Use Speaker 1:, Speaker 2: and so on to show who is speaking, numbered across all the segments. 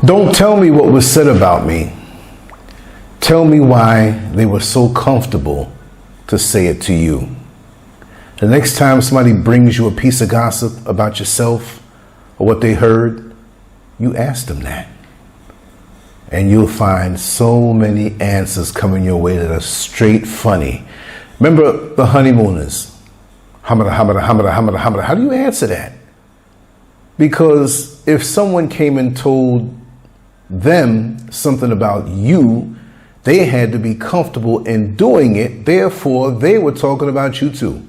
Speaker 1: Don't tell me what was said about me. Tell me why they were so comfortable to say it to you. The next time somebody brings you a piece of gossip about yourself or what they heard, you ask them that. And you'll find so many answers coming your way that are straight funny. Remember the honeymooners? Hamada, hamada, hamada, hamada, hamada. How do you answer that? Because if someone came and told them something about you, they had to be comfortable in doing it. Therefore, they were talking about you too.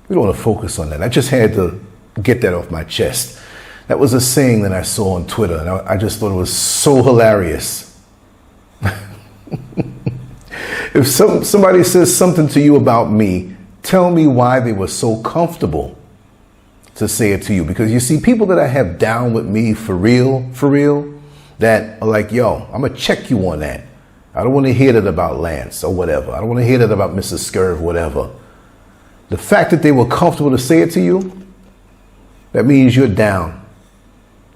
Speaker 1: We don't want to focus on that. I just had to get that off my chest. That was a saying that I saw on Twitter, and I just thought it was so hilarious. If somebody says something to you about me, tell me why they were so comfortable to say it to you. Because you see, people that I have down with me for real, that are like, yo, I'm going to check you on that. I don't want to hear that about Lance or whatever. I don't want to hear that about Mrs. SCURV, whatever. The fact that they were comfortable to say it to you, that means you're down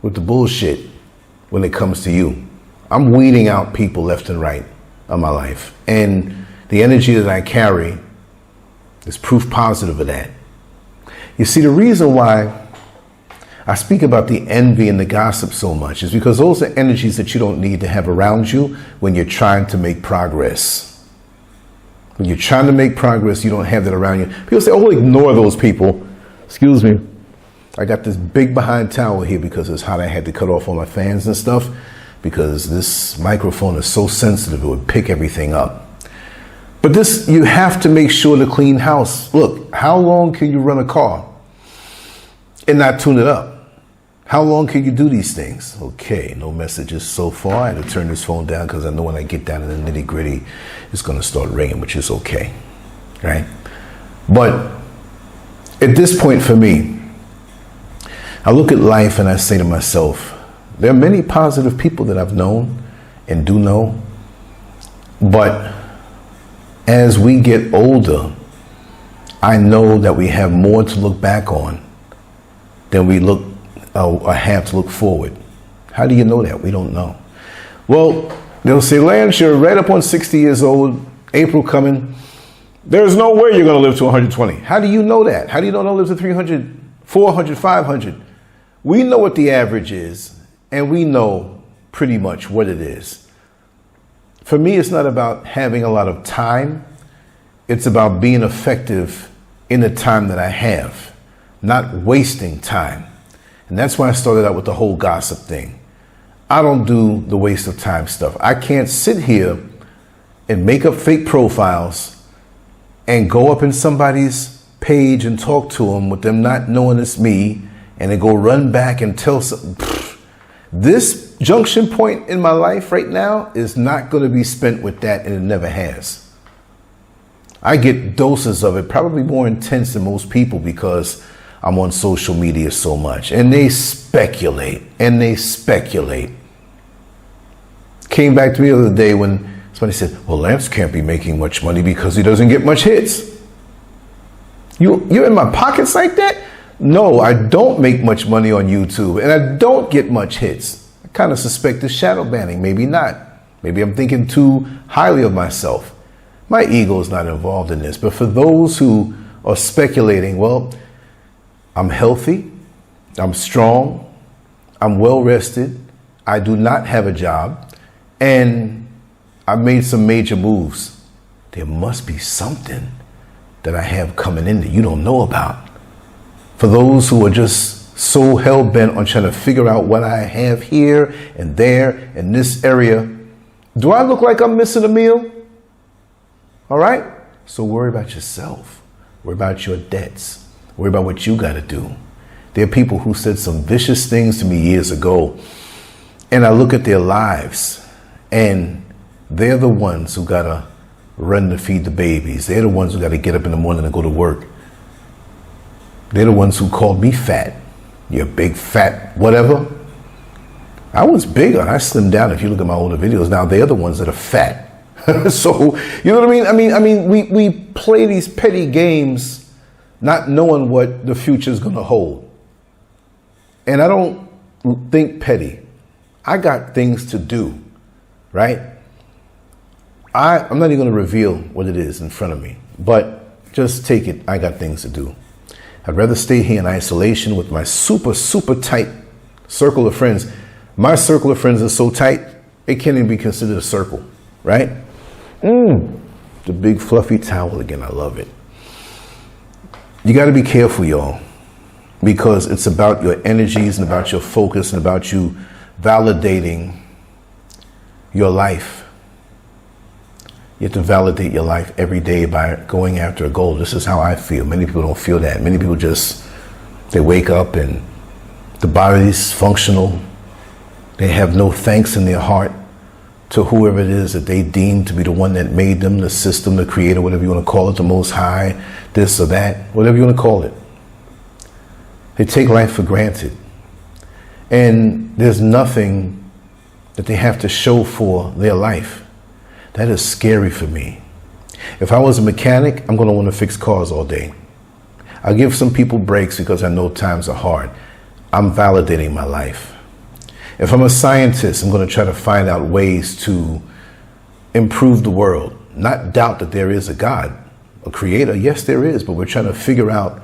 Speaker 1: with the bullshit when it comes to you. I'm weeding out people left and right of my life. And the energy that I carry is proof positive of that. You see, the reason why I speak about the envy and the gossip so much is because those are energies that you don't need to have around you when you're trying to make progress. When you're trying to make progress, you don't have that around you. People say, oh, ignore those people. Excuse me. I got this big behind towel here because it's hot. I had to cut off all my fans and stuff because this microphone is so sensitive, it would pick everything up. But this, you have to make sure to clean house. Look, how long can you run a car and not tune it up? How long can you do these things? Okay, no messages so far. I had to turn this phone down because I know when I get down to the nitty gritty, it's going to start ringing, which is okay, right? But at this point for me, I look at life and I say to myself, there are many positive people that I've known and do know, but as we get older, I know that we have more to look back on than we have to look forward. How do you know that? We don't know. Well, they'll say, Lance, you're right up on 60 years old, April coming. There's no way you're going to live to 120. How do you know that? How do you know live to 300, 400, 500? We know what the average is, and we know pretty much what it is. For me, it's not about having a lot of time. It's about being effective in the time that I have, not wasting time. And that's why I started out with the whole gossip thing. I don't do the waste of time stuff. I can't sit here and make up fake profiles and go up in somebody's page and talk to them with them not knowing it's me, and then go run back and tell some. This junction point in my life right now is not going to be spent with that, and it never has. I get doses of it, probably more intense than most people because I'm on social media so much. And they speculate, and they speculate. Came back to me the other day when somebody said, well, Lance can't be making much money because he doesn't get much hits. You're in my pockets like that? No, I don't make much money on YouTube, and I don't get much hits. I kind of suspect it's shadow banning. Maybe not. Maybe I'm thinking too highly of myself. My ego is not involved in this. But for those who are speculating, well, I'm healthy, I'm strong, I'm well rested, I do not have a job, and I made some major moves. There must be something that I have coming in that you don't know about. For those who are just so hell-bent on trying to figure out what I have here and there in this area, do I look like I'm missing a meal? All right? So worry about yourself. Worry about your debts. Worry about what you got to do. There are people who said some vicious things to me years ago, and I look at their lives, and they're the ones who got to run to feed the babies. They're the ones who got to get up in the morning and go to work. They're the ones who called me fat. You're big, fat, whatever. I was bigger. I slimmed down if you look at my older videos. Now they're the ones that are fat. So, you know what I mean? I mean, we play these petty games not knowing what the future is going to hold. And I don't think petty. I got things to do, right? I'm not even going to reveal what it is in front of me, but just take it. I got things to do. I'd rather stay here in isolation with my super, super tight circle of friends. My circle of friends is so tight, it can't even be considered a circle, right? The big fluffy towel again. I love it. You got to be careful, y'all, because it's about your energies and about your focus and about you validating your life. You have to validate your life every day by going after a goal. This is how I feel. Many people don't feel that. Many people just, they wake up and the body's functional. They have no thanks in their heart to whoever it is that they deem to be the one that made them, the system, the creator, whatever you want to call it, the most high, this or that, whatever you want to call it. They take life for granted. And there's nothing that they have to show for their life. That is scary for me. If I was a mechanic, I'm going to want to fix cars all day. I give some people breaks because I know times are hard. I'm validating my life. If I'm a scientist, I'm going to try to find out ways to improve the world. Not doubt that there is a God, a creator. Yes, there is, but we're trying to figure out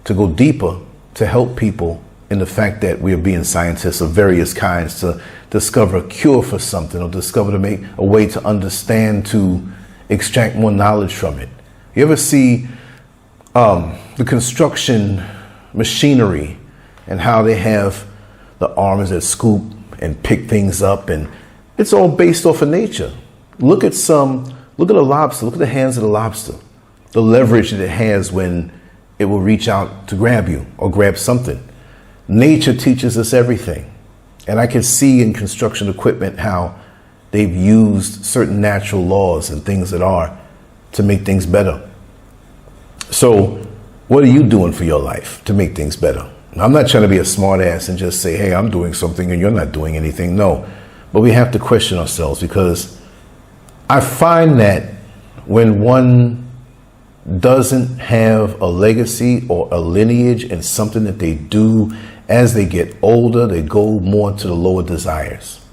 Speaker 1: to go deeper to help people in the fact that we are being scientists of various kinds to discover a cure for something or discover to make a way to understand, to extract more knowledge from it. You ever see the construction machinery and how they have the arms that scoop and pick things up, and it's all based off of nature. Look at a lobster, look at the hands of the lobster, the leverage that it has when it will reach out to grab you or grab something. Nature teaches us everything. And I can see in construction equipment how they've used certain natural laws and things that are to make things better. So what are you doing for your life to make things better? I'm not trying to be a smart ass and just say, hey, I'm doing something and you're not doing anything. No, but we have to question ourselves, because I find that when one doesn't have a legacy or a lineage and something that they do as they get older, they go more to the lower desires.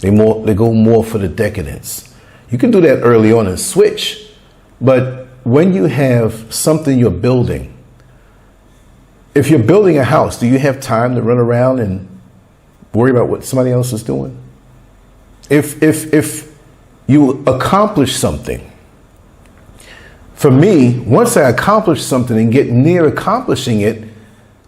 Speaker 1: They go more for the decadence. You can do that early on and switch, but when you have something you're building, if you're building a house, do you have time to run around and worry about what somebody else is doing? If you accomplish something, for me, once I accomplish something and get near accomplishing it,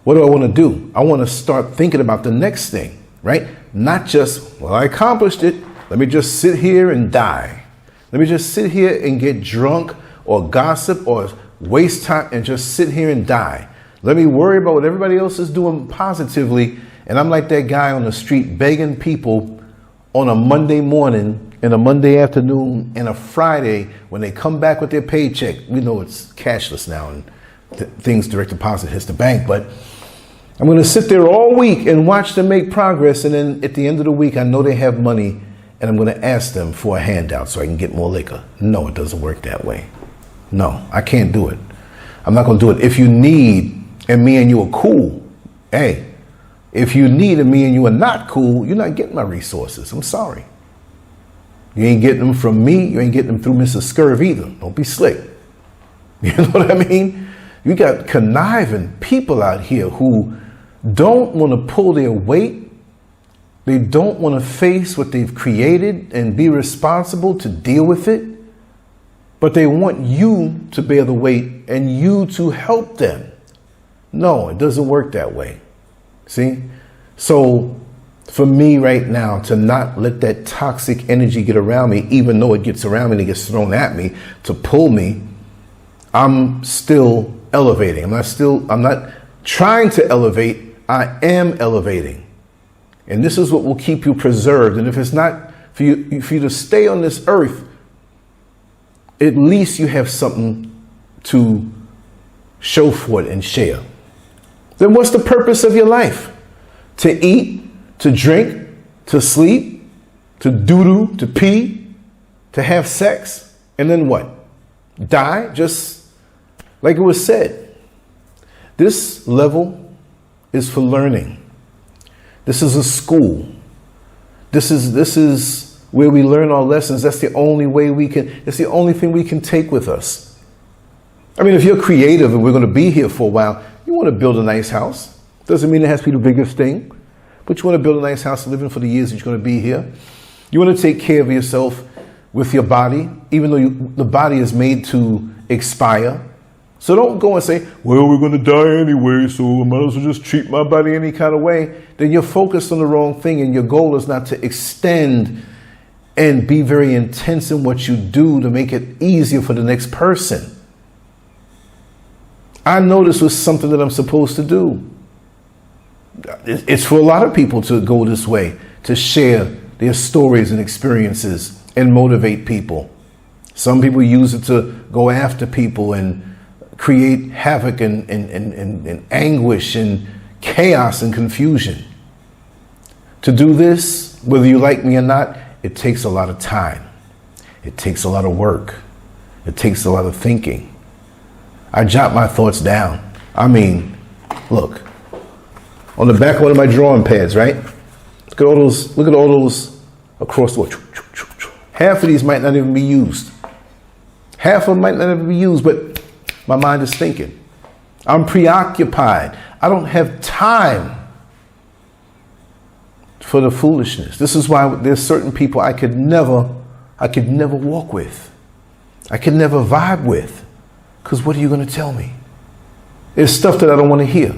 Speaker 1: what do I want to do? I want to start thinking about the next thing, right? Not just, well, I accomplished it. Let me just sit here and die. Let me just sit here and get drunk or gossip or waste time and just sit here and die. Let me worry about what everybody else is doing positively. And I'm like that guy on the street begging people on a Monday morning and a Monday afternoon and a Friday when they come back with their paycheck. We know it's cashless now and things direct deposit hits the bank, but I'm going to sit there all week and watch them make progress. And then at the end of the week, I know they have money and I'm going to ask them for a handout so I can get more liquor. No, it doesn't work that way. No, I can't do it. I'm not going to do it. If you need and me and you are cool, hey, if you need and me and you are not cool, you're not getting my resources. I'm sorry. You ain't getting them from me. You ain't getting them through Mrs. SCURV either. Don't be slick. You know what I mean? You got conniving people out here who don't want to pull their weight. They don't want to face what they've created and be responsible to deal with it. But they want you to bear the weight and you to help them. No, it doesn't work that way. See? So for me right now, to not let that toxic energy get around me, even though it gets around me and it gets thrown at me to pull me, I'm still elevating. I'm not trying to elevate. I am elevating. And this is what will keep you preserved. And if it's not for you to stay on this earth, at least you have something to show for it and share. Then what's the purpose of your life? To eat, to drink, to sleep, to doo-doo, to pee, to have sex, and then what? Die? Just like it was said. This level is for learning. This is a school. This is where we learn our lessons. That's the only way it's the only thing we can take with us. I mean, if you're creative and we're going to be here for a while, you want to build a nice house. Doesn't mean it has to be the biggest thing, but you want to build a nice house to live in for the years that you're going to be here. You want to take care of yourself with your body, even though the body is made to expire. So don't go and say, well, we're going to die anyway, so I might as well just treat my body any kind of way. Then you're focused on the wrong thing, and your goal is not to extend and be very intense in what you do to make it easier for the next person. I know this was something that I'm supposed to do. It's for a lot of people to go this way, to share their stories and experiences and motivate people. Some people use it to go after people and create havoc and anguish and chaos and confusion. To do this, whether you like me or not, it takes a lot of time. It takes a lot of work. It takes a lot of thinking. I jot my thoughts down. I mean, look, on the back of one of my drawing pads, right? Look at all those across the board. Half of these might not even be used. Half of them might not even be used, but my mind is thinking. I'm preoccupied. I don't have time for the foolishness. This is why there's certain people I could never walk with. I could never vibe with. Because what are you going to tell me? There's stuff that I don't want to hear.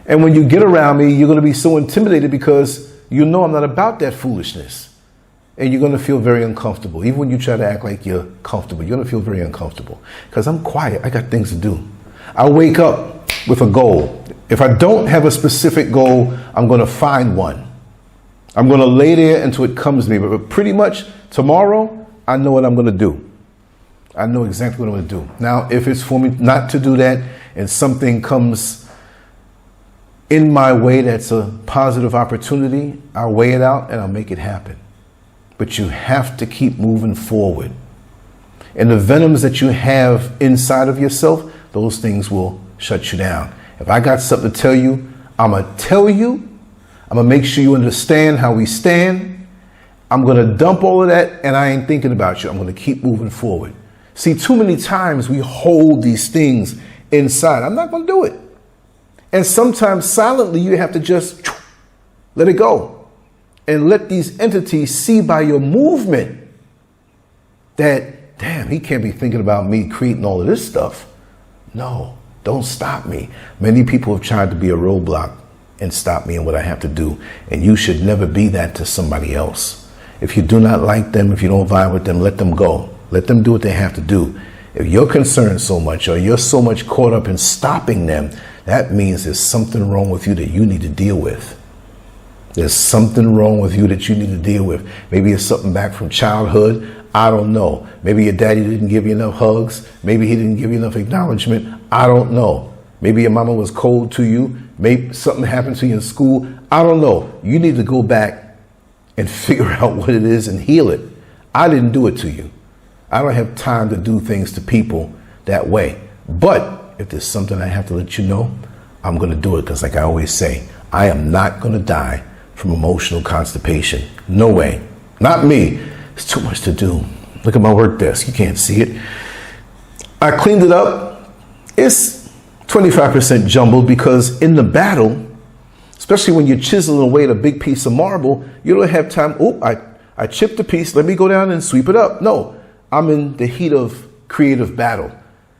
Speaker 1: And when you get around me, you're going to be so intimidated because you know I'm not about that foolishness. And you're going to feel very uncomfortable. Even when you try to act like you're comfortable, you're going to feel very uncomfortable. Because I'm quiet. I got things to do. I wake up with a goal. If I don't have a specific goal, I'm going to find one. I'm going to lay there until it comes to me. But pretty much tomorrow, I know what I'm going to do. I know exactly what I'm going to do. Now, if it's for me not to do that and something comes in my way that's a positive opportunity, I'll weigh it out and I'll make it happen. But you have to keep moving forward. And the venoms that you have inside of yourself, those things will shut you down. If I got something to tell you, I'm going to tell you. I'm going to make sure you understand how we stand. I'm going to dump all of that and I ain't thinking about you. I'm going to keep moving forward. See, too many times we hold these things inside. I'm not going to do it. And sometimes silently you have to just let it go and let these entities see by your movement that, damn, he can't be thinking about me creating all of this stuff. No, don't stop me. Many people have tried to be a roadblock and stop me in what I have to do. And you should never be that to somebody else. If you do not like them, if you don't vibe with them, let them go. Let them do what they have to do. If you're concerned so much or you're so much caught up in stopping them, that means there's something wrong with you that you need to deal with. There's something wrong with you that you need to deal with. Maybe it's something back from childhood. I don't know. Maybe your daddy didn't give you enough hugs. Maybe he didn't give you enough acknowledgement. I don't know. Maybe your mama was cold to you. Maybe something happened to you in school. I don't know. You need to go back and figure out what it is and heal it. I didn't do it to you. I don't have time to do things to people that way. But if there's something I have to let you know, I'm going to do it. Because like I always say, I am not going to die from emotional constipation. No way. Not me. It's too much to do. Look at my work desk. You can't see it. I cleaned it up. It's 25% jumbled because in the battle, especially when you're chiseling away at a big piece of marble, you don't have time. Oh, I chipped a piece. Let me go down and sweep it up. No. I'm in the heat of creative battle.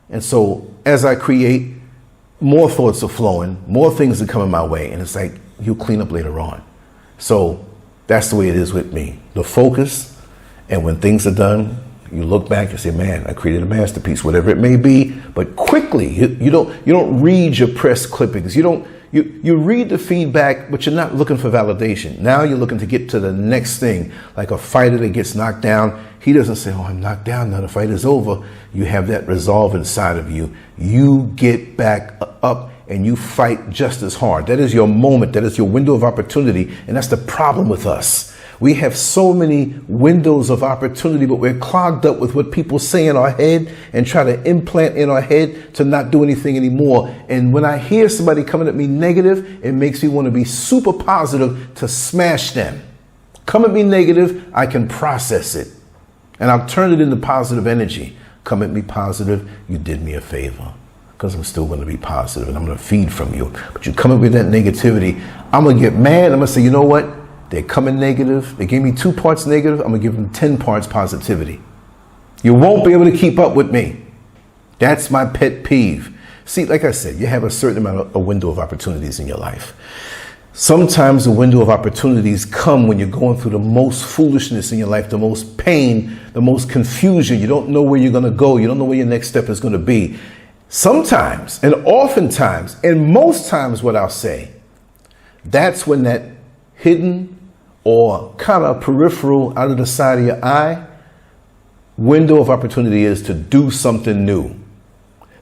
Speaker 1: And so as I create, more thoughts are flowing, more things are coming my way. And it's like, you'll clean up later on. So that's the way it is with me. The focus, and when things are done, you look back and say, man, I created a masterpiece, whatever it may be. But quickly, you don't read your press clippings. You read the feedback, but you're not looking for validation. Now you're looking to get to the next thing, like a fighter that gets knocked down. He doesn't say, oh, I'm knocked down, now the fight is over. You have that resolve inside of you. You get back up and you fight just as hard. That is your moment. That is your window of opportunity. And that's the problem with us. We have so many windows of opportunity, but we're clogged up with what people say in our head and try to implant in our head to not do anything anymore. And when I hear somebody coming at me negative, it makes me want to be super positive to smash them. Come at me negative, I can process it. And I'll turn it into positive energy. Come at me positive, you did me a favor. Because I'm still going to be positive and I'm going to feed from you. But you come up with that negativity, I'm going to get mad. I'm going to say, you know what? They're coming negative. They gave me 2 parts negative. I'm going to give them 10 parts positivity. You won't be able to keep up with me. That's my pet peeve. See, like I said, you have a certain amount of a window of opportunities in your life. Sometimes the window of opportunities come when you're going through the most foolishness in your life, the most pain, the most confusion. You don't know where you're going to go. You don't know where your next step is going to be. Sometimes, and oftentimes, and most times what I'll say, that's when that hidden or kind of peripheral out of the side of your eye window of opportunity is to do something new.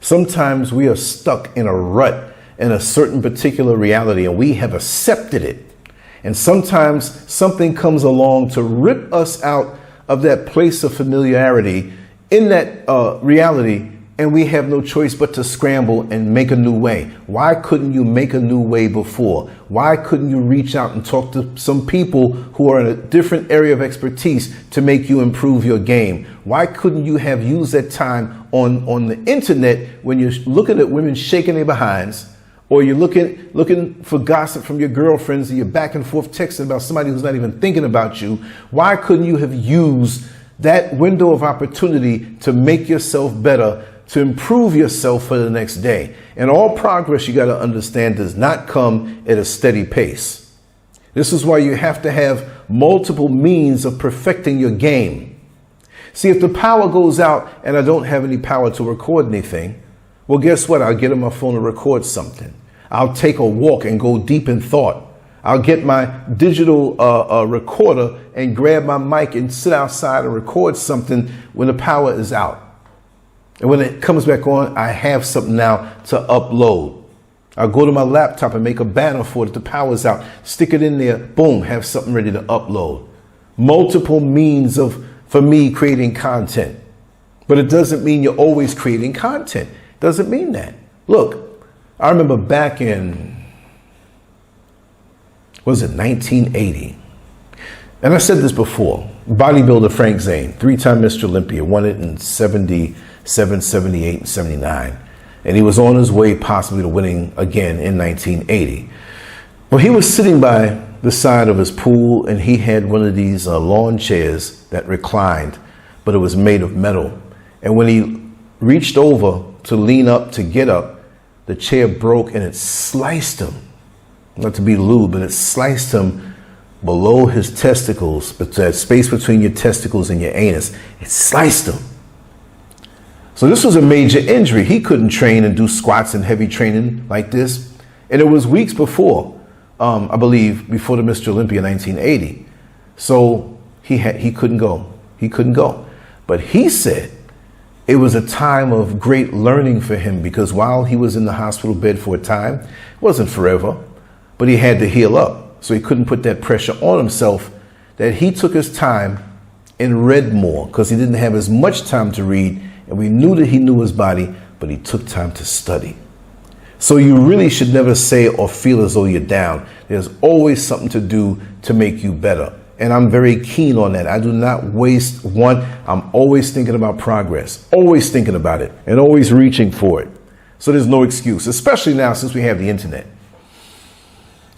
Speaker 1: Sometimes we are stuck in a rut in a certain particular reality and we have accepted it. And sometimes something comes along to rip us out of that place of familiarity in that reality, and we have no choice but to scramble and make a new way. Why couldn't you make a new way before? Why couldn't you reach out and talk to some people who are in a different area of expertise to make you improve your game? Why couldn't you have used that time on the internet when you're looking at women shaking their behinds, or you're looking for gossip from your girlfriends, and you're back and forth texting about somebody who's not even thinking about you? Why couldn't you have used that window of opportunity to make yourself better, to improve yourself for the next day? And all progress, you got to understand, does not come at a steady pace. This is why you have to have multiple means of perfecting your game. See, if the power goes out and I don't have any power to record anything, well, guess what? I'll get on my phone and record something. I'll take a walk and go deep in thought. I'll get my digital recorder and grab my mic and sit outside and record something when the power is out. And when it comes back on, I have something now to upload. I'll go to my laptop and make a banner for it if the power's out. Stick it in there, boom, have something ready to upload. Multiple means for me creating content. But it doesn't mean you're always creating content. Doesn't mean that. Look, I remember back in, 1980? And I said this before. Bodybuilder Frank Zane, 3-time Mr. Olympia, won it in 77, 78, and 79. And he was on his way possibly to winning again in 1980. Well, he was sitting by the side of his pool and he had one of these lawn chairs that reclined, but it was made of metal. And when he reached over to lean up, to get up, the chair broke and it sliced him. Not to be lewd, but it sliced him below his testicles, but that space between your testicles and your anus, it sliced him. So this was a major injury. He couldn't train and do squats and heavy training like this. And it was weeks before, I believe, before the Mr. Olympia 1980. So he couldn't go. He couldn't go. But he said it was a time of great learning for him, because while he was in the hospital bed for a time, it wasn't forever, but he had to heal up. So he couldn't put that pressure on himself, that he took his time and read more, because he didn't have as much time to read. And we knew that he knew his body, but he took time to study. So you really should never say or feel as though you're down. There's always something to do to make you better. And I'm very keen on that. I do not waste one. I'm always thinking about progress, always thinking about it, and always reaching for it. So there's no excuse, especially now since we have the internet.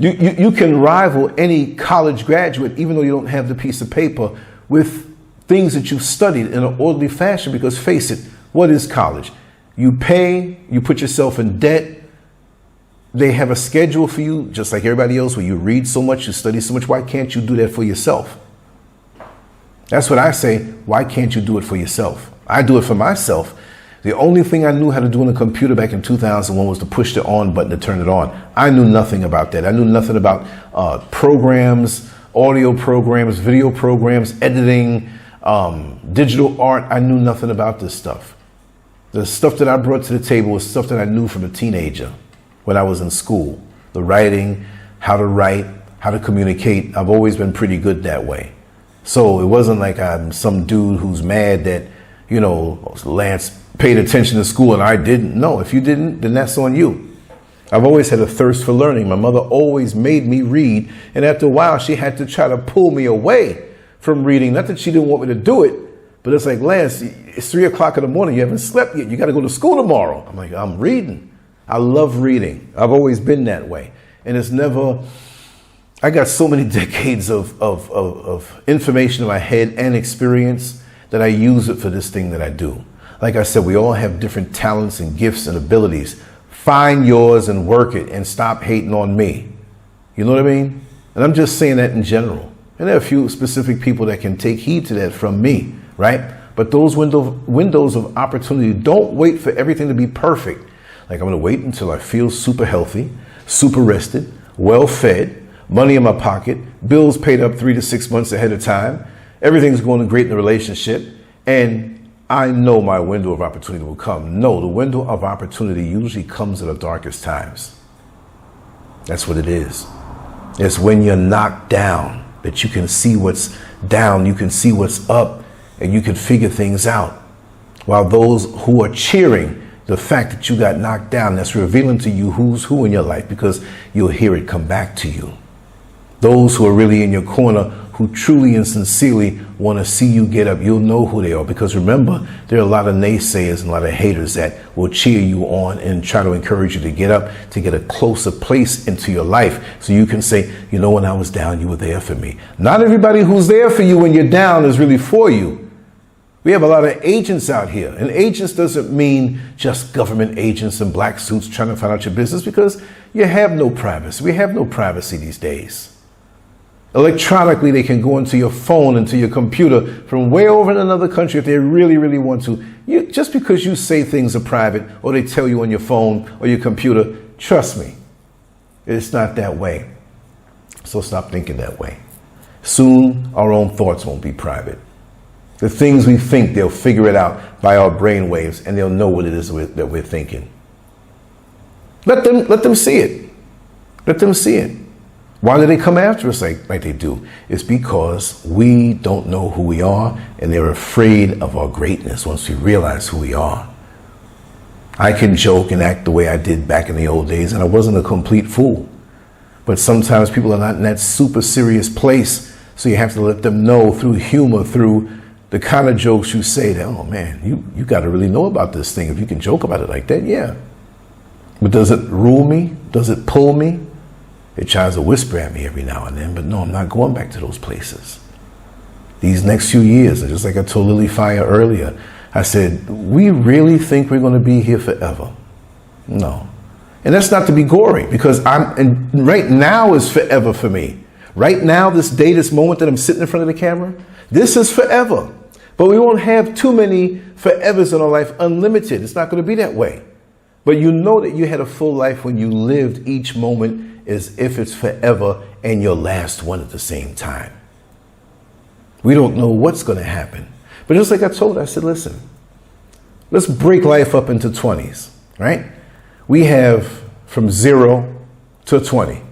Speaker 1: You can rival any college graduate, even though you don't have the piece of paper, with things that you've studied in an orderly fashion, because face it, what is college? You pay, you put yourself in debt. They have a schedule for you, just like everybody else, where you read so much, you study so much. Why can't you do that for yourself? That's what I say. Why can't you do it for yourself? I do it for myself. The only thing I knew how to do on a computer back in 2001 was to push the on button to turn it on. I knew nothing about that. I knew nothing about programs, audio programs, video programs, editing, digital art. I knew nothing about this stuff. The stuff that I brought to the table was stuff that I knew from a teenager when I was in school. The writing, how to write, how to communicate. I've always been pretty good that way. So it wasn't like I'm some dude who's mad that, you know, Lance paid attention to school and I didn't. No, if you didn't, then that's on you. I've always had a thirst for learning. My mother always made me read, and after a while, she had to try to pull me away from reading. Not that she didn't want me to do it, but it's like, Lance, it's 3 o'clock in the morning. You haven't slept yet. You got to go to school tomorrow. I'm like, I'm reading. I love reading. I've always been that way. And it's never, I got so many decades of information in my head and experience that I use it for this thing that I do. Like I said, we all have different talents and gifts and abilities. Find yours and work it and stop hating on me. You know what I mean? And I'm just saying that in general. And there are a few specific people that can take heed to that from me, right? But those windows of opportunity, don't wait for everything to be perfect. Like, I'm going to wait until I feel super healthy, super rested, well fed, money in my pocket, bills paid up 3 to 6 months ahead of time. Everything's going great in the relationship. And I know my window of opportunity will come. No, the window of opportunity usually comes at the darkest times. That's what it is. It's when you're knocked down that you can see what's down, you can see what's up, and you can figure things out. While those who are cheering the fact that you got knocked down, that's revealing to you who's who in your life, because you'll hear it come back to you. Those who are really in your corner, who truly and sincerely want to see you get up, you'll know who they are. Because remember, there are a lot of naysayers and a lot of haters that will cheer you on and try to encourage you to get up, to get a closer place into your life. So you can say, you know, when I was down, you were there for me. Not everybody who's there for you when you're down is really for you. We have a lot of agents out here. And agents doesn't mean just government agents in black suits trying to find out your business, because you have no privacy. We have no privacy these days. Electronically, they can go into your phone, into your computer from way over in another country if they really, really want to. Just because you say things are private, or they tell you on your phone or your computer, trust me, it's not that way. So stop thinking that way. Soon, our own thoughts won't be private. The things we think, they'll figure it out by our brain waves, and they'll know what it is that we're thinking. Let them see it. Let them see it. Why do they come after us like they do? It's because we don't know who we are, and they're afraid of our greatness once we realize who we are. I can joke and act the way I did back in the old days, and I wasn't a complete fool. But sometimes people are not in that super serious place, so you have to let them know through humor, through the kind of jokes you say that, oh man, you got to really know about this thing. If you can joke about it like that, yeah. But does it rule me? Does it pull me? It tries to whisper at me every now and then, but no, I'm not going back to those places. These next few years, and just like I told Lily Fire earlier, I said, we really think we're going to be here forever? No. And that's not to be gory, because right now is forever for me. Right now, this day, this moment that I'm sitting in front of the camera, this is forever. But we won't have too many forevers in our life, unlimited. It's not going to be that way. But you know that you had a full life when you lived each moment as if it's forever and your last one at the same time. We don't know what's going to happen. But just like I told her, I said, listen, let's break life up into 20s, right? We have from 0 to 20.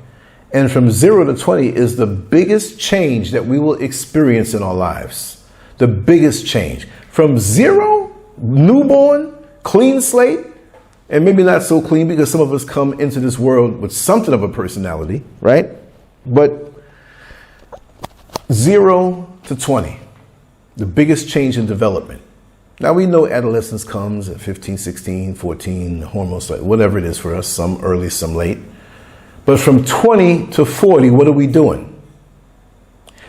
Speaker 1: And from 0 to 20 is the biggest change that we will experience in our lives. The biggest change. From 0, newborn, clean slate, and maybe not so clean, because some of us come into this world with something of a personality, right? But 0 to 20, the biggest change in development. Now, we know adolescence comes at 15, 16, 14, hormones, whatever it is for us, some early, some late. But from 20 to 40, what are we doing?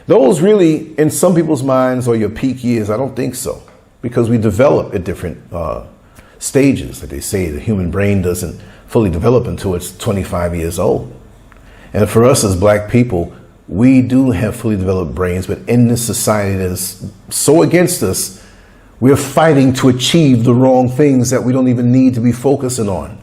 Speaker 1: Those really, in some people's minds, are your peak years. I don't think so, because we develop at different stages. Like they say, the human brain doesn't fully develop until it's 25 years old. And for us as black people, we do have fully developed brains, but in this society that is so against us, we're fighting to achieve the wrong things that we don't even need to be focusing on.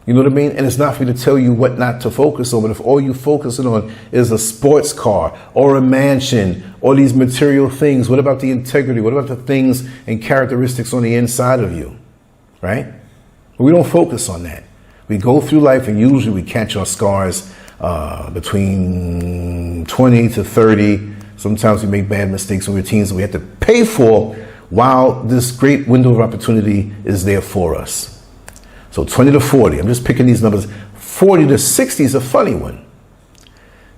Speaker 1: You know what I mean? And it's not for me to tell you what not to focus on, but if all you're focusing on is a sports car or a mansion or these material things, what about the integrity? What about the things and characteristics on the inside of you, right? We don't focus on that. We go through life, and usually we catch our scars between 20 to 30. Sometimes we make bad mistakes when we're teens, and we have to pay for while this great window of opportunity is there for us. So 20 to 40, I'm just picking these numbers. 40 to 60 is a funny one.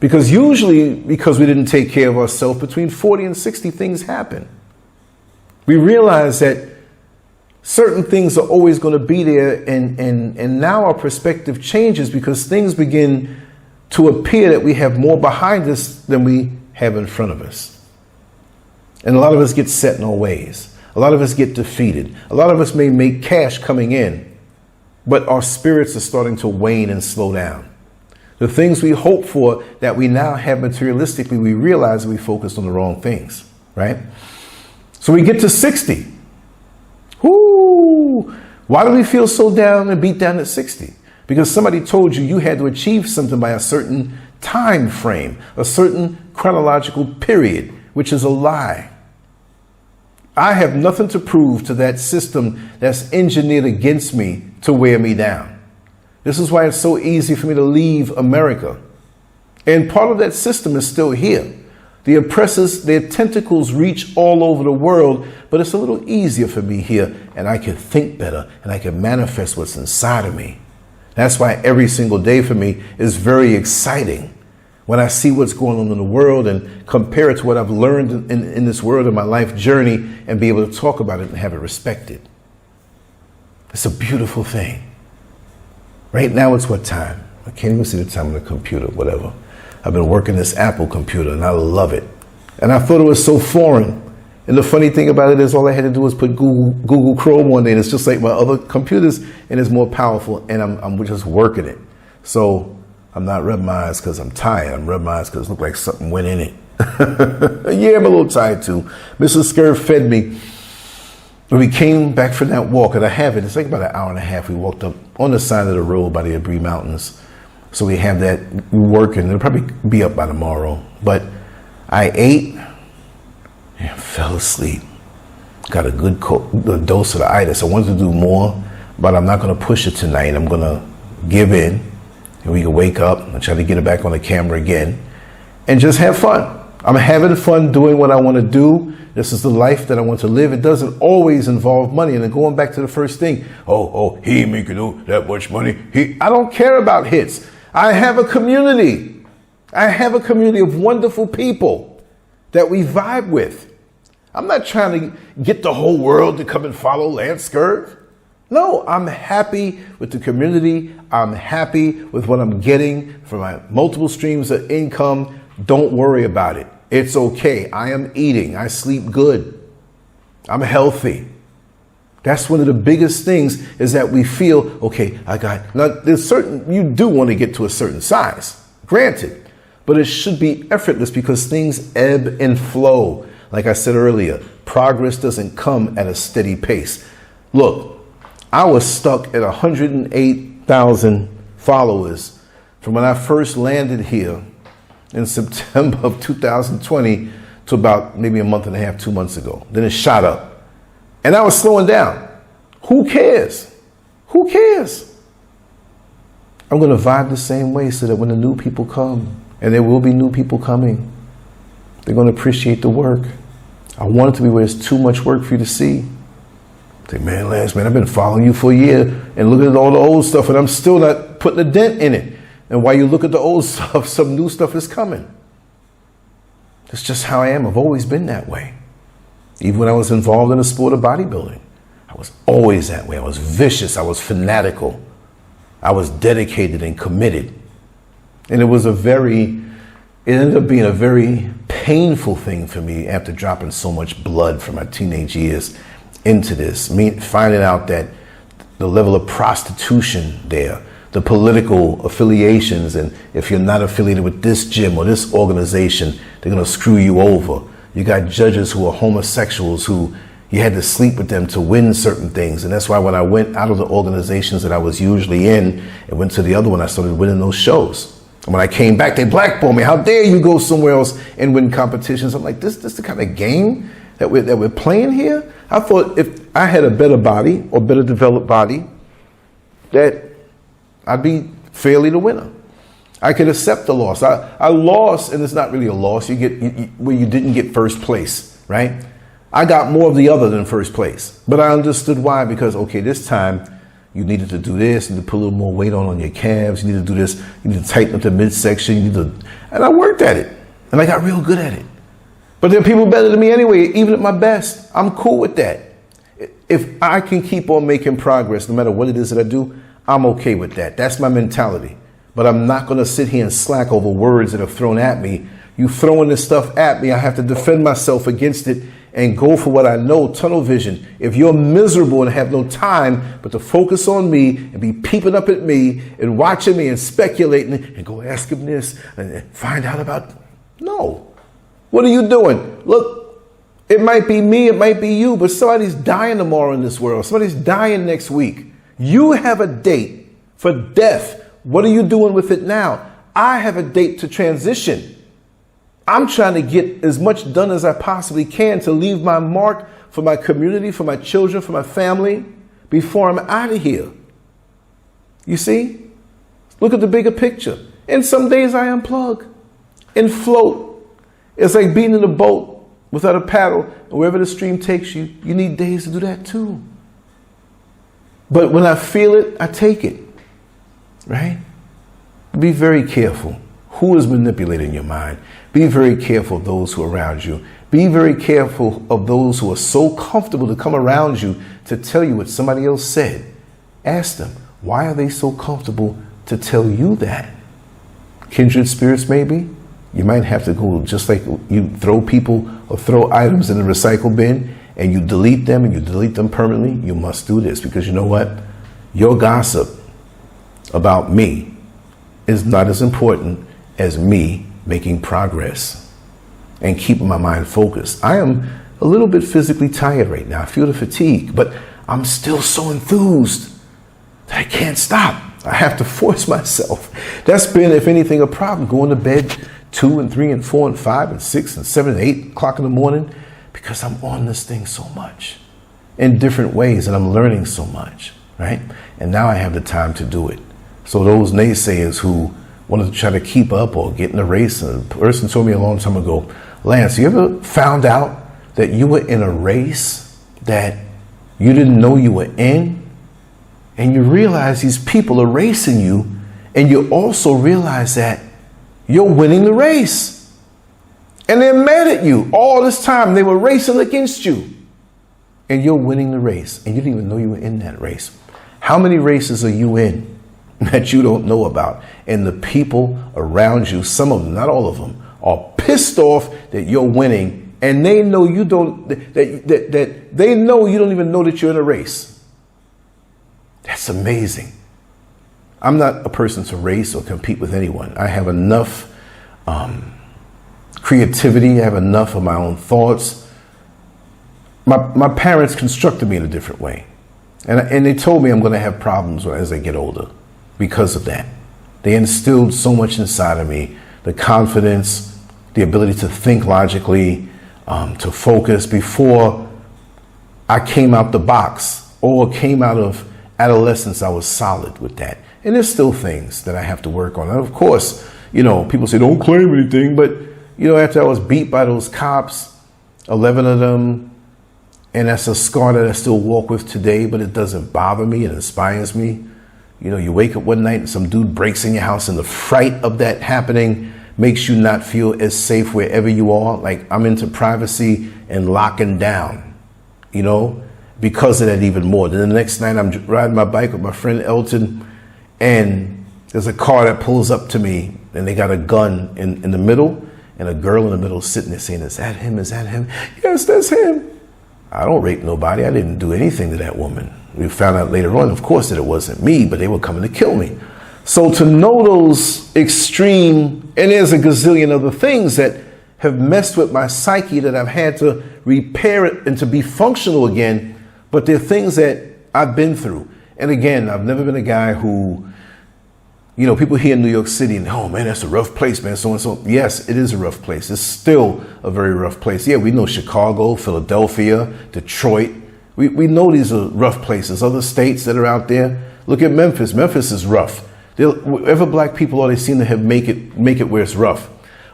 Speaker 1: Because usually, because we didn't take care of ourselves, between 40 and 60 things happen. We realize that certain things are always going to be there, and now our perspective changes because things begin to appear that we have more behind us than we have in front of us. And a lot of us get set in our ways. A lot of us get defeated. A lot of us may make cash coming in, but our spirits are starting to wane and slow down. The things we hope for that we now have materialistically, we realize that we focused on the wrong things, right? So we get to 60. Whoo! Why do we feel so down and beat down at 60? Because somebody told you had to achieve something by a certain time frame, a certain chronological period, which is a lie. I have nothing to prove to that system that's engineered against me to wear me down. This is why it's so easy for me to leave America. And part of that system is still here. The oppressors, their tentacles reach all over the world, but it's a little easier for me here, and I can think better, and I can manifest what's inside of me. That's why every single day for me is very exciting. When I see what's going on in the world and compare it to what I've learned in this world in my life journey and be able to talk about it and have it respected. It's a beautiful thing. Right now it's what time? I can't even see the time on the computer, whatever. I've been working this Apple computer and I love it. And I thought it was so foreign. And the funny thing about it is all I had to do was put Google Chrome on there. And it's just like my other computers and it's more powerful and I'm just working it. So I'm not rubbing my eyes because I'm tired. I'm rubbing my eyes because it looked like something went in it. Yeah, I'm a little tired too. Mrs. SCURV fed me. When we came back from that walk, and I have it, it's like about an hour and a half. We walked up on the side of the road by the Abri Mountains. So we have that working. It'll probably be up by tomorrow. But I ate and fell asleep. Got a good dose of the itis. I wanted to do more, but I'm not going to push it tonight. I'm going to give in, and we can wake up and try to get it back on the camera again and just have fun. I'm having fun doing what I want to do. This is the life that I want to live. It doesn't always involve money. And then going back to the first thing, he ain't making that much money. I don't care about hits. I have a community. I have a community of wonderful people that we vibe with. I'm not trying to get the whole world to come and follow LANCESCURV. No, I'm happy with the community. I'm happy with what I'm getting from my multiple streams of income. Don't worry about it. It's okay. I am eating. I sleep good. I'm healthy. That's one of the biggest things is that we feel, okay, now there's you do want to get to a certain size, granted, but it should be effortless because things ebb and flow. Like I said earlier, progress doesn't come at a steady pace. Look, I was stuck at 108,000 followers from when I first landed here in September of 2020 to about maybe a month and a half, 2 months ago. Then it shot up. And I was slowing down. Who cares? Who cares? I'm going to vibe the same way so that when the new people come, and there will be new people coming, they're going to appreciate the work. I want it to be where there's too much work for you to see. Say, man, Lance, man, I've been following you for a year and looking at all the old stuff and I'm still not putting a dent in it. And while you look at the old stuff, some new stuff is coming. That's just how I am. I've always been that way. Even when I was involved in the sport of bodybuilding, I was always that way. I was vicious. I was fanatical. I was dedicated and committed. And it ended up being a very painful thing for me after dropping so much blood from my teenage years into this. Finding out that the level of prostitution there, the political affiliations, and if you're not affiliated with this gym or this organization, they're going to screw you over. You got judges who are homosexuals who you had to sleep with them to win certain things. And that's why when I went out of the organizations that I was usually in and went to the other one, I started winning those shows. And when I came back, they blackballed me. How dare you go somewhere else and win competitions? I'm like, this the kind of game that we're playing here? I thought if I had a better body or better developed body, that I'd be fairly the winner. I could accept the loss. I lost, and it's not really a loss. You didn't get first place, right? I got more of the other than first place, but I understood why, because okay, this time You needed to do this. You need to put a little more weight on your calves. You need to do this. You need to tighten up the midsection. And I worked at it. And I got real good at it. But there are people better than me anyway, even at my best. I'm cool with that. If I can keep on making progress, no matter what it is that I do, I'm okay with that. That's my mentality. But I'm not going to sit here and slack over words that are thrown at me. You throwing this stuff at me, I have to defend myself against it and go for what I know, tunnel vision. If you're miserable and have no time but to focus on me and be peeping up at me and watching me and speculating and go ask him this and find out about, no. What are you doing? Look, it might be me, it might be you, but somebody's dying tomorrow in this world. Somebody's dying next week. You have a date for death. What are you doing with it now? I have a date to transition. I'm trying to get as much done as I possibly can to leave my mark for my community, for my children, for my family before I'm out of here. You see? Look at the bigger picture. And some days I unplug and float. It's like being in a boat without a paddle, and wherever the stream takes you, you need days to do that too. But when I feel it, I take it. Right? Be very careful. Who is manipulating your mind? Be very careful of those who are around you. Be very careful of those who are so comfortable to come around you to tell you what somebody else said. Ask them, why are they so comfortable to tell you that? Kindred spirits, maybe? You might have to go, just like you throw people or throw items in the recycle bin and you delete them and you delete them permanently. You must do this because you know what? Your gossip about me is not as important as me making progress and keeping my mind focused. I am a little bit physically tired right now. I feel the fatigue, but I'm still so enthused that I can't stop. I have to force myself. That's been, if anything, a problem. Going to bed 2 and 3 and 4 and 5 and 6 and 7 and 8 o'clock in the morning because I'm on this thing so much in different ways and I'm learning so much, right? And now I have the time to do it. So those naysayers who wanted to try to keep up or get in a race, and a person told me a long time ago, Lance, you ever found out that you were in a race that you didn't know you were in? And you realize these people are racing you, and you also realize that you're winning the race. And they're mad at you. All this time they were racing against you. And you're winning the race. And you didn't even know you were in that race. How many races are you in that you don't know about? And the people around you, some of them, not all of them, are pissed off that you're winning. And they know you don't, that they know you don't even know that you're in a race. That's amazing. I'm not a person to race or compete with anyone. I have enough creativity. I have enough of my own thoughts. My parents constructed me in a different way. And they told me I'm going to have problems as I get older because of that. They instilled so much inside of me, the confidence, the ability to think logically, to focus before I came out the box or came out of adolescence. I was solid with that. And there's still things that I have to work on. And of course, you know, people say, don't claim anything. But, you know, after I was beat by those cops, 11 of them, and that's a scar that I still walk with today, but it doesn't bother me. It inspires me. You know, you wake up one night and some dude breaks in your house, and the fright of that happening makes you not feel as safe wherever you are. Like, I'm into privacy and locking down, you know, because of that even more. Then the next night I'm riding my bike with my friend Elton, and there's a car that pulls up to me, and they got a gun in the middle, and a girl in the middle sitting there saying, is that him? Is that him? Yes, that's him. I don't rape nobody. I didn't do anything to that woman. We found out later on, of course, that it wasn't me, but they were coming to kill me. So to know those extreme, and there's a gazillion other things that have messed with my psyche that I've had to repair it and to be functional again, but they're things that I've been through. And again, I've never been a guy who, you know, people here in New York City and, oh man, that's a rough place, man, so and so. Yes, it is a rough place. It's still a very rough place. Yeah, we know Chicago, Philadelphia, Detroit. We know these are rough places. Other states that are out there. Look at Memphis. Memphis is rough. Wherever black people are, they seem to have make it where it's rough.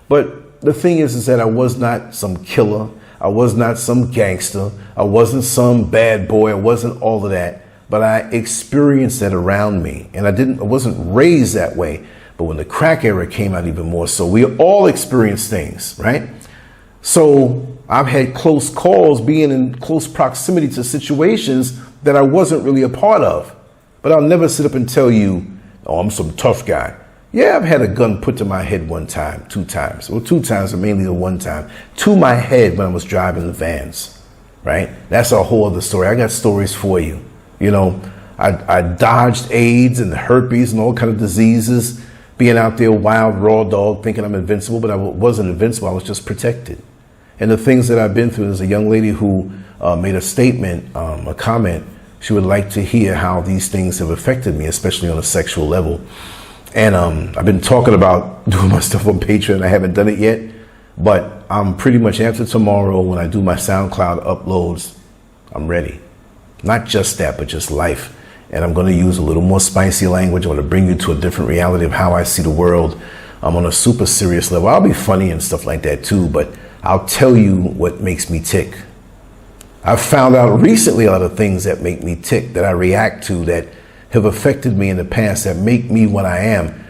Speaker 1: But the thing is that I was not some killer. I was not some gangster. I wasn't some bad boy. I wasn't all of that. but I experienced that around me. And I wasn't raised that way. But when the crack era came out, even more so, we all experienced things, right? So I've had close calls, being in close proximity to situations that I wasn't really a part of. But I'll never sit up and tell you, oh, I'm some tough guy. Yeah, I've had a gun put to my head one time, 2 times. Well, 2 times, but mainly the 1 time. To my head when I was driving the vans, right? That's a whole other story. I got stories for you. You know, I dodged AIDS and herpes and all kind of diseases, being out there wild, raw dog, thinking I'm invincible, but I wasn't invincible. I was just protected. And the things that I've been through, there's a young lady who made a statement, a comment. She would like to hear how these things have affected me, especially on a sexual level. And I've been talking about doing my stuff on Patreon. I haven't done it yet, but I'm pretty much after tomorrow when I do my SoundCloud uploads, I'm ready. Not just that, but just life. And I'm going to use a little more spicy language. I want to bring you to a different reality of how I see the world. I'm on a super serious level. I'll be funny and stuff like that too, but I'll tell you what makes me tick. I've found out recently a lot of things that make me tick, that I react to, that have affected me in the past, that make me what I am.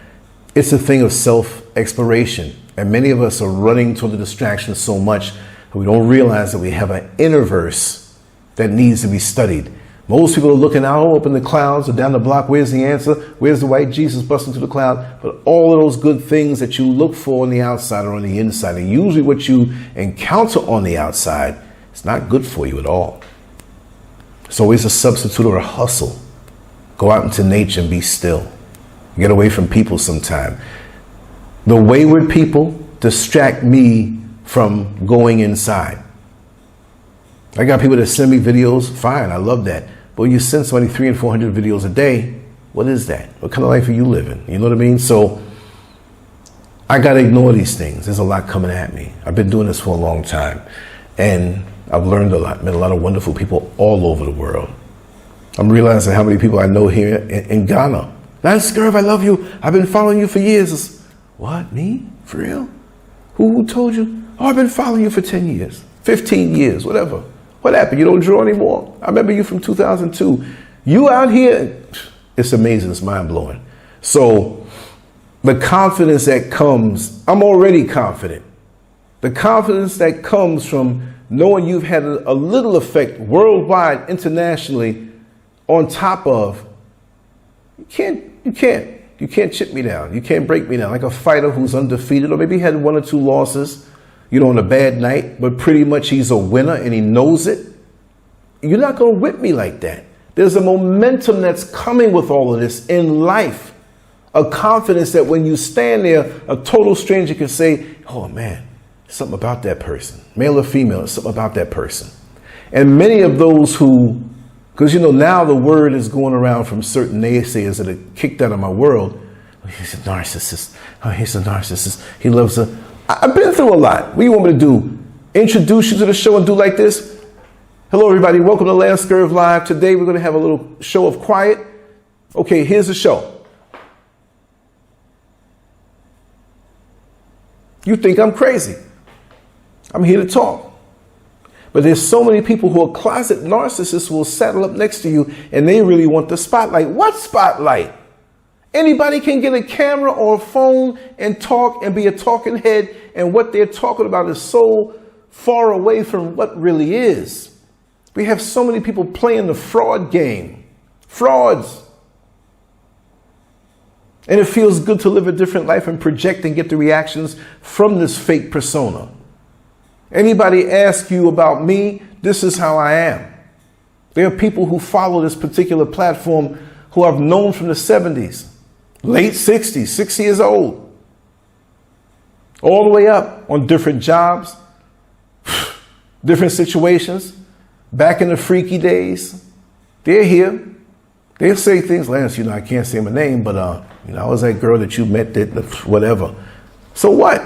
Speaker 1: It's a thing of self-exploration. And many of us are running toward the distraction so much that we don't realize that we have an inner verse that needs to be studied. Most people are looking out up in the clouds or down the block. Where's the answer? Where's the white Jesus busting through the cloud? But all of those good things that you look for on the outside are on the inside. And usually what you encounter on the outside is not good for you at all. It's always a substitute or a hustle. Go out into nature and be still. Get away from people sometime. The wayward people distract me from going inside. I got people that send me videos. Fine, I love that. But when you send somebody 300 and 400 videos a day, what is that? What kind of life are you living? You know what I mean? So I got to ignore these things. There's a lot coming at me. I've been doing this for a long time. And I've learned a lot, met a lot of wonderful people all over the world. I'm realizing how many people I know here in Ghana. LANCESCURV, I love you. I've been following you for years. What, me? For real? Who told you? Oh, I've been following you for 10 years, 15 years, whatever. What happened? You don't draw anymore? I remember you from 2002. You out here, it's amazing. It's mind-blowing. So the confidence that comes, I'm already confident. The confidence that comes from knowing you've had a little effect worldwide, internationally, on top of, you can't chip me down. You can't break me down. Like a fighter who's undefeated, or maybe had 1 or 2 losses, you know, on a bad night, but pretty much he's a winner and he knows it. You're not going to whip me like that. There's a momentum that's coming with all of this in life. A confidence that when you stand there, a total stranger can say, oh man, something about that person, male or female, something about that person. And many of those who, because you know, now the word is going around from certain naysayers that are kicked out of my world. Oh, he's a narcissist. Oh, he's a narcissist. He loves her. I've been through a lot. What do you want me to do? Introduce you to the show and do like this? Hello, everybody. Welcome to LANCESCURV Live. Today, we're going to have a little show of quiet. Okay, here's the show. You think I'm crazy. I'm here to talk. But there's so many people who are closet narcissists who will saddle up next to you and they really want the spotlight. What spotlight? Anybody can get a camera or a phone and talk and be a talking head, and what they're talking about is so far away from what really is. We have so many people playing the fraud game. Frauds. And it feels good to live a different life and project and get the reactions from this fake persona. Anybody ask you about me, this is how I am. There are people who follow this particular platform who I've known from the 70s, late 60s, 6 years old, all the way up on different jobs, different situations, back in the freaky days. They're here. They'll say things, Lance, you know, I can't say my name, but, you know, I was that girl that you met, that whatever. So what?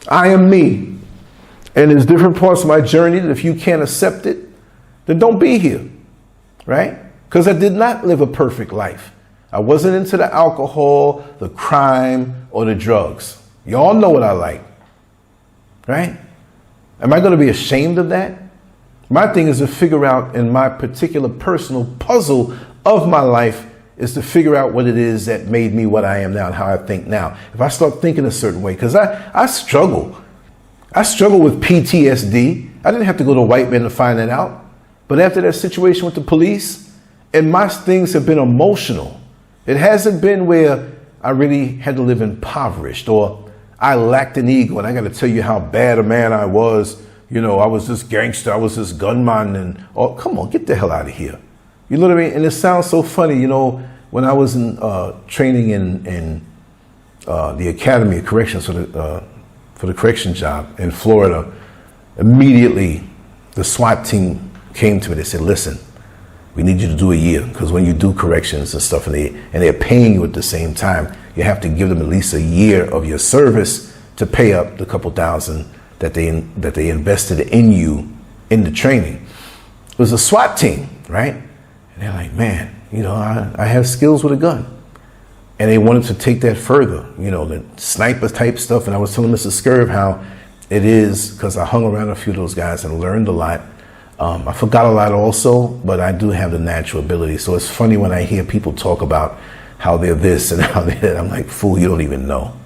Speaker 1: I am me. And there's different parts of my journey that if you can't accept it, then don't be here, right? Because I did not live a perfect life. I wasn't into the alcohol, the crime, or the drugs. Y'all know what I like, right? Am I going to be ashamed of that? My thing is to figure out, in my particular personal puzzle of my life, is to figure out what it is that made me what I am now and how I think now. If I start thinking a certain way, because I struggle. I struggle with PTSD. I didn't have to go to a white man to find that out. But after that situation with the police, and my things have been emotional. It hasn't been where I really had to live impoverished or I lacked an ego and I got to tell you how bad a man I was. You know, I was this gangster, I was this gunman, and oh, come on, get the hell out of here. You know what I mean? And it sounds so funny, you know, when I was in training in the Academy of Corrections for the correction job in Florida, immediately the SWAT team came to me. They said, listen, we need you to do a year, because when you do corrections and stuff and they're paying you at the same time, you have to give them at least a year of your service to pay up the couple thousand that they invested in you in the training. It was a SWAT team, right? And they're like, man, you know, I have skills with a gun. And they wanted to take that further, you know, the sniper type stuff. And I was telling Mr. SCURV how it is, because I hung around a few of those guys and learned a lot. I forgot a lot also, but I do have the natural ability. So it's funny when I hear people talk about how they're this and how they're that. I'm like, fool, you don't even know.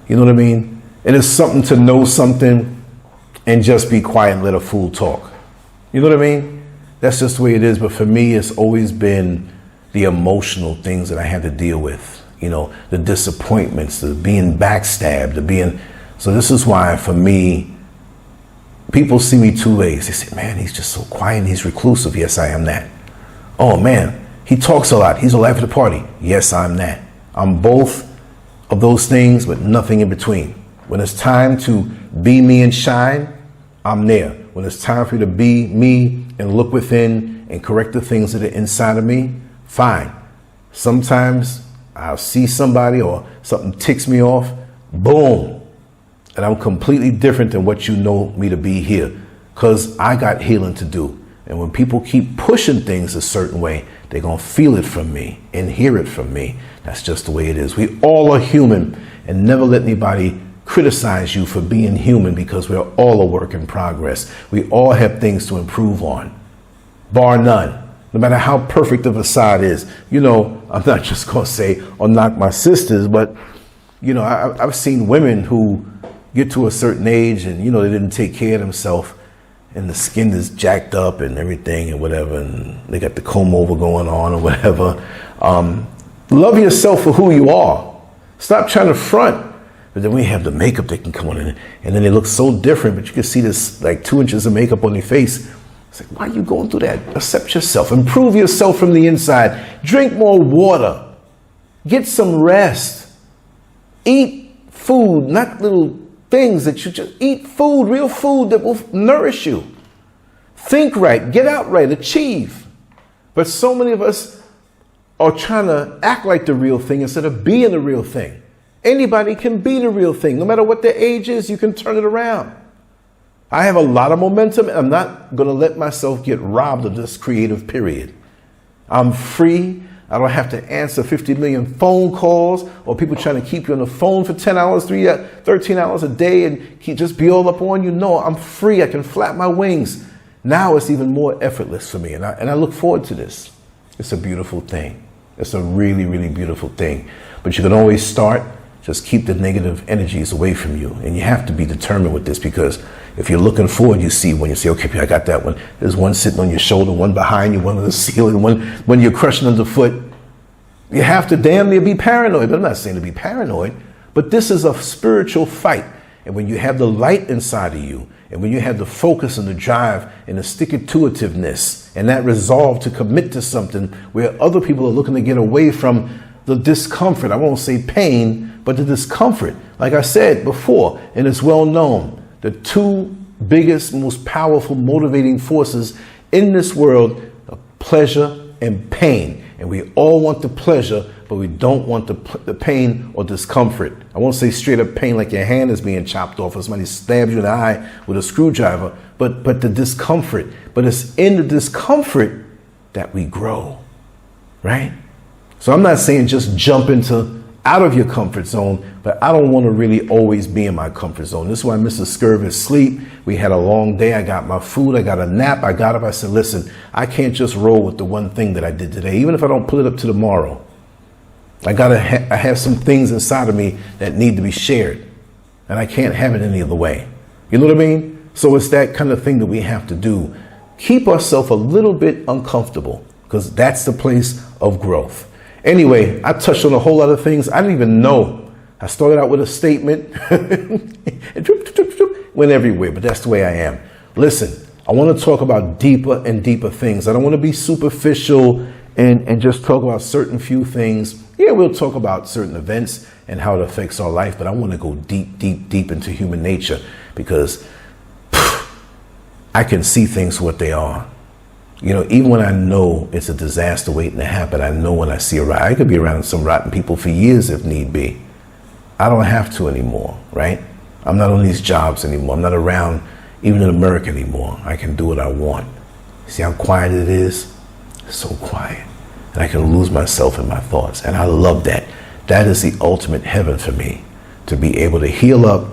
Speaker 1: You know what I mean? It is something to know something and just be quiet and let a fool talk. You know what I mean? That's just the way it is. But for me, it's always been the emotional things that I had to deal with. You know, the disappointments, the being backstabbed, the being. So this is why, for me, people see me two ways. They say, man, he's just so quiet and he's reclusive. Yes, I am that. Oh, man, he talks a lot. He's a life of the party. Yes, I'm that. I'm both of those things, but nothing in between. When it's time to be me and shine, I'm there. When it's time for you to be me and look within and correct the things that are inside of me, fine. Sometimes I'll see somebody or something ticks me off, boom. And I'm completely different than what you know me to be here, because I got healing to do. And when people keep pushing things a certain way, they're going to feel it from me and hear it from me. That's just the way it is. We all are human, and never let anybody criticize you for being human, because we're all a work in progress. We all have things to improve on, bar none. No matter how perfect the facade is. You know, I'm not just going to say or knock my sisters, but, you know, I've seen women who get to a certain age and, you know, they didn't take care of themselves and the skin is jacked up and everything and whatever, and they got the comb over going on or whatever. Love yourself for who you are. Stop trying to front. But then we have the makeup that can come on in, and then they look so different, but you can see this like 2 inches of makeup on their face. It's like, why are you going through that? Accept yourself. Improve yourself from the inside. Drink more water. Get some rest. Eat food, not little things that you just eat food, real food that will nourish you. Think right, get out right, achieve. But so many of us are trying to act like the real thing instead of being the real thing. Anybody can be the real thing. No matter what their age is, you can turn it around. I have a lot of momentum, and I'm not going to let myself get robbed of this creative period. I'm free. I don't have to answer 50 million phone calls or people trying to keep you on the phone for 10 hours, 13 hours a day and just be all up on you. No, I'm free. I can flap my wings. Now it's even more effortless for me, and I look forward to this. It's a beautiful thing. It's a really, really beautiful thing. But you can always start. Just keep the negative energies away from you. And you have to be determined with this, because if you're looking forward, you see when you say, okay, I got that one. There's one sitting on your shoulder, one behind you, one on the ceiling, one when you're crushing underfoot. You have to damn near be paranoid. But I'm not saying to be paranoid, but this is a spiritual fight. And when you have the light inside of you, and when you have the focus and the drive and the stick-to-itiveness and that resolve to commit to something where other people are looking to get away from the discomfort, I won't say pain, but the discomfort. Like I said before, and it's well known, the two biggest, most powerful motivating forces in this world are pleasure and pain. And we all want the pleasure, but we don't want the pain or discomfort. I won't say straight up pain like your hand is being chopped off or somebody stabs you in the eye with a screwdriver, but the discomfort. But it's in the discomfort that we grow, right? So I'm not saying just jump into out of your comfort zone, but I don't want to really always be in my comfort zone. This is why Mr. SCURV is asleep. We had a long day. I got my food. I got a nap. I got up. I said, listen, I can't just roll with the one thing that I did today, even if I don't put it up to tomorrow. I have some things inside of me that need to be shared, and I can't have it any other way. You know what I mean? So it's that kind of thing that we have to do. Keep ourselves a little bit uncomfortable, because that's the place of growth. Anyway, I touched on a whole lot of things. I didn't even know. I started out with a statement and went everywhere, but that's the way I am. Listen, I want to talk about deeper and deeper things. I don't want to be superficial and just talk about certain few things. Yeah, we'll talk about certain events and how it affects our life, but I want to go deep, deep, deep into human nature, because I can see things for what they are. You know, even when I know it's a disaster waiting to happen, I know when I see a riot. I could be around some rotten people for years if need be. I don't have to anymore, right? I'm not on these jobs anymore. I'm not around even in America anymore. I can do what I want. See how quiet it is? It's so quiet. And I can lose myself in my thoughts. And I love that. That is the ultimate heaven for me, to be able to heal up,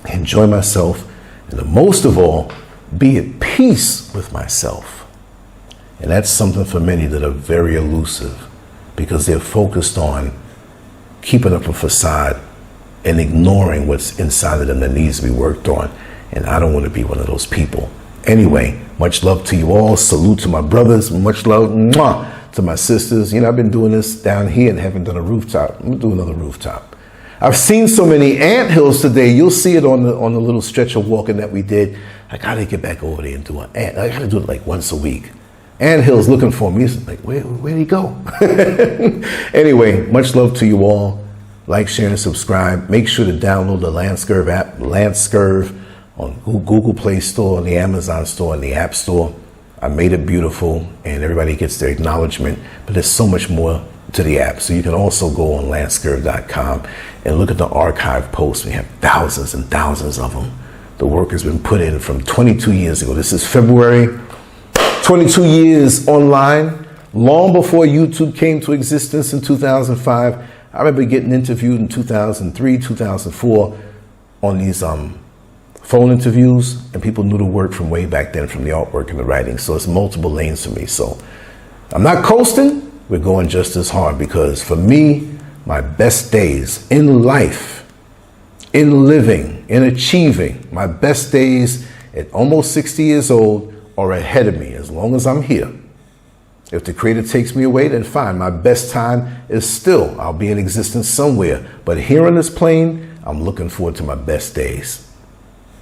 Speaker 1: enjoy myself, and most of all, be at peace with myself. And that's something for many that are very elusive, because they're focused on keeping up a facade and ignoring what's inside of them that needs to be worked on. And I don't want to be one of those people. Anyway, much love to you all. Salute to my brothers. Much love to my sisters. You know, I've been doing this down here and haven't done a rooftop. I'm going to do another rooftop. I've seen so many anthills today. You'll see it on the little stretch of walking that we did. I got to get back over there and do an ant. I got to do it like once a week. Anthill's looking for me. He's like, where'd he go? Anyway, much love to you all. Like, share, and subscribe. Make sure to download the LANCESCURV app, LANCESCURV, on Google Play Store, on the Amazon Store, and the App Store. I made it beautiful, and everybody gets their acknowledgement. But there's so much more to the app. So you can also go on LANCESCURV.com and look at the archive posts. We have thousands and thousands of them. The work has been put in from 22 years ago. This is February. 22 years online, long before YouTube came to existence in 2005. I remember getting interviewed in 2003, 2004 on these phone interviews, and people knew the work from way back then, from the artwork and the writing. So it's multiple lanes for me. So I'm not coasting. We're going just as hard, because for me, my best days in life, in living, in achieving, my best days at almost 60 years old are ahead of me, as long as I'm here. If the Creator takes me away, then fine. My best time is still, I'll be in existence somewhere. But here on this plane, I'm looking forward to my best days.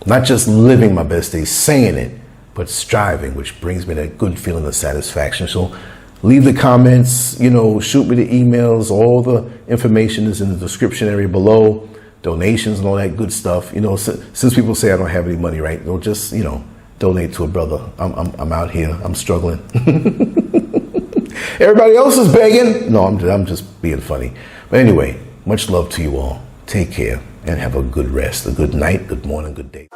Speaker 1: Not just living my best days, saying it, but striving, which brings me that good feeling of satisfaction. So leave the comments, you know, shoot me the emails. All the information is in the description area below. Donations and all that good stuff. You know, since people say I don't have any money, right? They'll just, you know, donate to a brother. I'm out here. I'm struggling. Everybody else is begging. No, I'm just being funny. But anyway, much love to you all. Take care and have a good rest, a good night, good morning, good day.